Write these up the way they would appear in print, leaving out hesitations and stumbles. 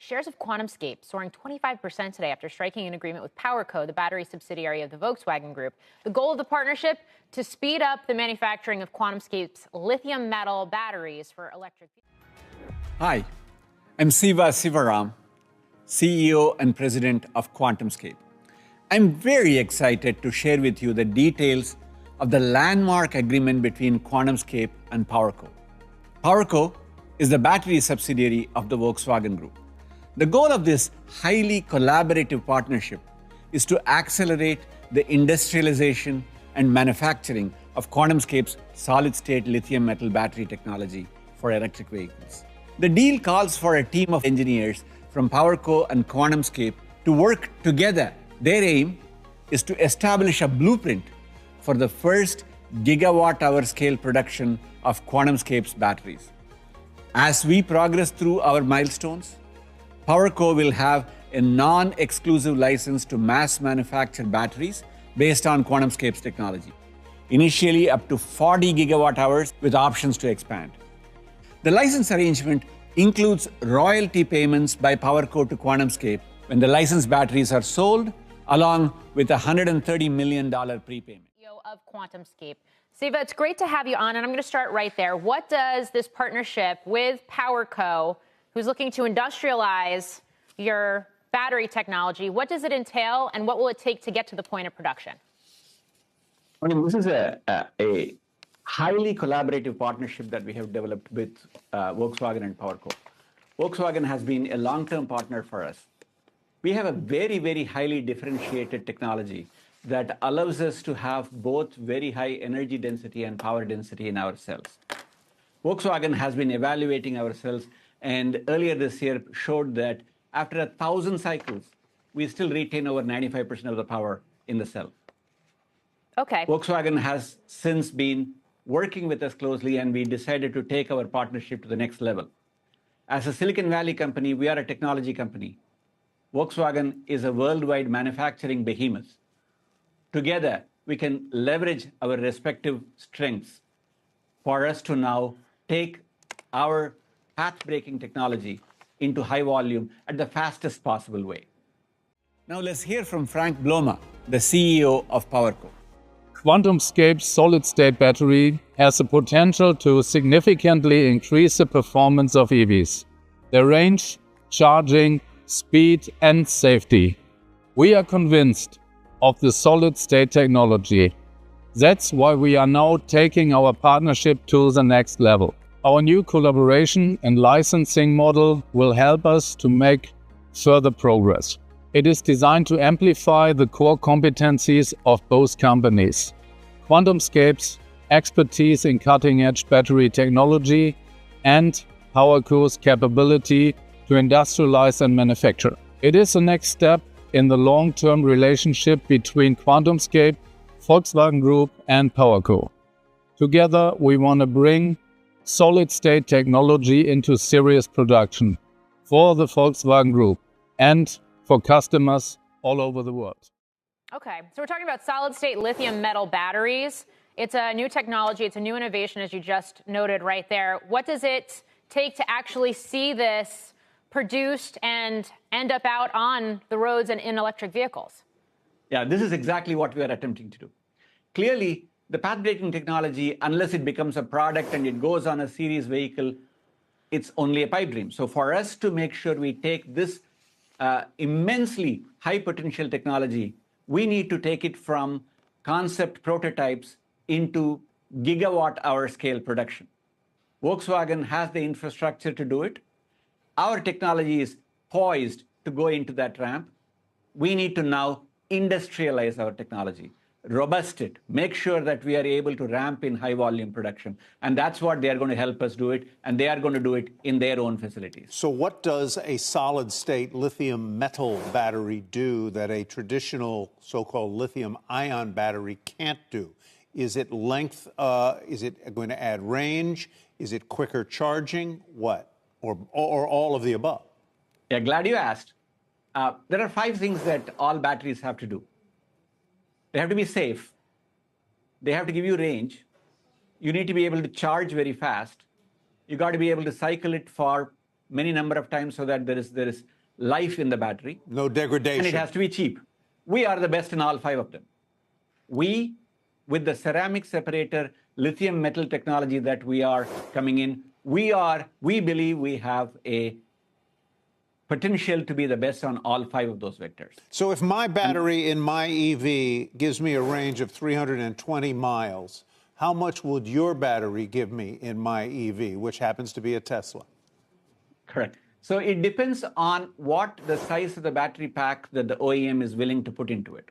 Shares of QuantumScape soaring 25% today after striking an agreement with PowerCo, the battery subsidiary of the Volkswagen Group. The goal of the partnership, to speed up the manufacturing of QuantumScape's lithium-metal batteries for electric vehicles. Hi, I'm Sivaram, CEO and President of QuantumScape. I'm very excited to share with you the details of the landmark agreement between QuantumScape and PowerCo. PowerCo is the battery subsidiary of the Volkswagen Group. The goal of this highly collaborative partnership is to accelerate the industrialization and manufacturing of QuantumScape's solid-state lithium-metal battery technology for electric vehicles. The deal calls for a team of engineers from PowerCo and QuantumScape to work together. Their aim is to establish a blueprint for the first gigawatt-hour scale production of QuantumScape's batteries. As we progress through our milestones, PowerCo will have a non-exclusive license to mass manufacture batteries based on QuantumScape's technology, initially up to 40 gigawatt hours with options to expand. The license arrangement includes royalty payments by PowerCo to QuantumScape when the licensed batteries are sold, along with a $130 million prepayment. Of QuantumScape. Siva, it's great to have you on, and I'm going to start right there. What does this partnership with PowerCo, who's looking to industrialize your battery technology, what does it entail, and what will it take to get to the point of production? I mean, this is a highly collaborative partnership that we have developed with Volkswagen and PowerCo. Volkswagen has been a long-term partner for us. We have a very, very highly differentiated technology that allows us to have both very high energy density and power density in our cells. Volkswagen has been evaluating our cells, and earlier this year showed that after 1,000 cycles, we still retain over 95% of the power in the cell. Okay. Volkswagen has since been working with us closely, and we decided to take our partnership to the next level. As a Silicon Valley company, we are a technology company. Volkswagen is a worldwide manufacturing behemoth. Together, we can leverage our respective strengths for us to now take our path-breaking technology into high volume at the fastest possible way. Now let's hear from Blome, the CEO of PowerCo. QuantumScape's solid-state battery has the potential to significantly increase the performance of EVs, their range, charging, speed, and safety. We are convinced of the solid-state technology. That's why we are now taking our partnership to the next level. Our new collaboration and licensing model will help us to make further progress. It is designed to amplify the core competencies of both companies: QuantumScape's expertise in cutting-edge battery technology and PowerCo's capability to industrialize and manufacture. It is the next step in the long-term relationship between QuantumScape, Volkswagen Group, and PowerCo. Together, we want to bring solid-state technology into serious production for the Volkswagen Group and for customers all over the world. Okay, so we're talking about solid-state lithium-metal batteries. It's a new technology. It's a new innovation, as you just noted right there. What does it take to actually see this produced and end up out on the roads and in electric vehicles? Yeah, this is exactly what we are attempting to do. Clearly, the path-breaking technology, unless it becomes a product and it goes on a series vehicle, it's only a pipe dream. So for us to make sure we take this immensely high potential technology, we need to take it from concept prototypes into gigawatt-hour scale production. Volkswagen has the infrastructure to do it. Our technology is poised to go into that ramp. We need to now industrialize our technology, robust it, make sure that we are able to ramp in high volume production. And that's what they are going to help us do it, and they are going to do it in their own facilities. So what does a solid-state lithium-metal battery do that a traditional so-called lithium-ion battery can't do? Is it length? Is it going to add range? Is it quicker charging? What? Or all of the above? Yeah, glad you asked. There are 5 things that all batteries have to do. They have to be safe. They have to give you range. You need to be able to charge very fast. You got to be able to cycle it for many number of times so that there is life in the battery. No degradation. And it has to be cheap. We are the best in all 5 of them. We, with the ceramic separator, lithium metal technology that we are coming in, we believe we have a potential to be the best on all 5 of those vectors. So if my battery in my EV gives me a range of 320 miles, how much would your battery give me in my EV, which happens to be a Tesla? Correct. So it depends on what the size of the battery pack that the OEM is willing to put into it.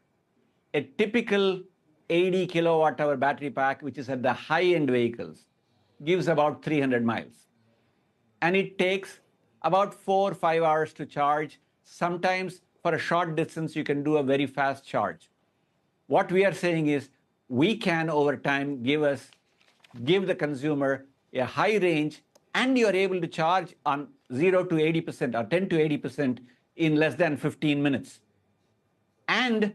A typical 80 kilowatt hour battery pack, which is at the high-end vehicles, gives about 300 miles. And it takes about 4 or 5 hours to charge. Sometimes for a short distance, you can do a very fast charge. What we are saying is we can, over time, give the consumer a high range, and you're able to charge on 0 to 80% or 10 to 80% in less than 15 minutes. And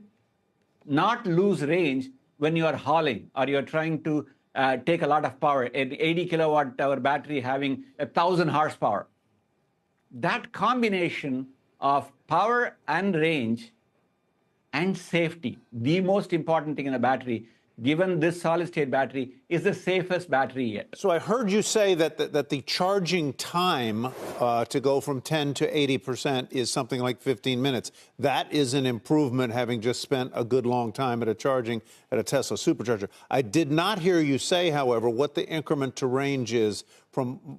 not lose range when you are hauling or you're trying to take a lot of power. An 80 kilowatt hour battery having 1,000 horsepower. That combination of power and range and safety, the most important thing in a battery, given this solid-state battery, is the safest battery yet. So I heard you say that the charging time to go from 10 to 80% is something like 15 minutes. That is an improvement, having just spent a good long time at a Tesla supercharger. I did not hear you say, however, what the increment to range is from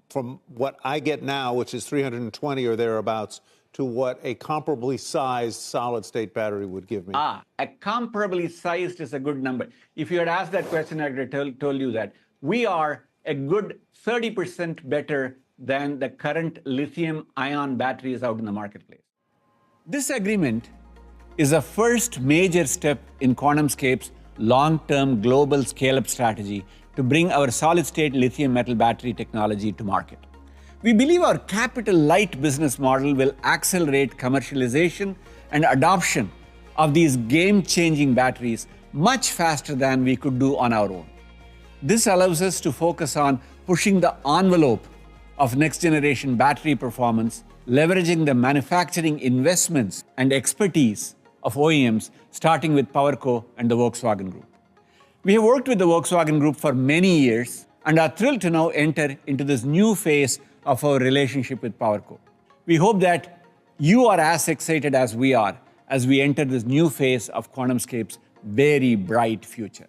what I get now, which is 320 or thereabouts, to what a comparably sized solid-state battery would give me. A comparably sized is a good number. If you had asked that question, I would have told you that. We are a good 30% better than the current lithium-ion batteries out in the marketplace. This agreement is a first major step in QuantumScape's long-term global scale-up strategy to bring our solid-state lithium-metal battery technology to market. We believe our capital-light business model will accelerate commercialization and adoption of these game-changing batteries much faster than we could do on our own. This allows us to focus on pushing the envelope of next-generation battery performance, leveraging the manufacturing investments and expertise of OEMs, starting with PowerCo and the Volkswagen Group. We have worked with the Volkswagen Group for many years and are thrilled to now enter into this new phase of our relationship with PowerCo. We hope that you are as excited as we are as we enter this new phase of QuantumScape's very bright future.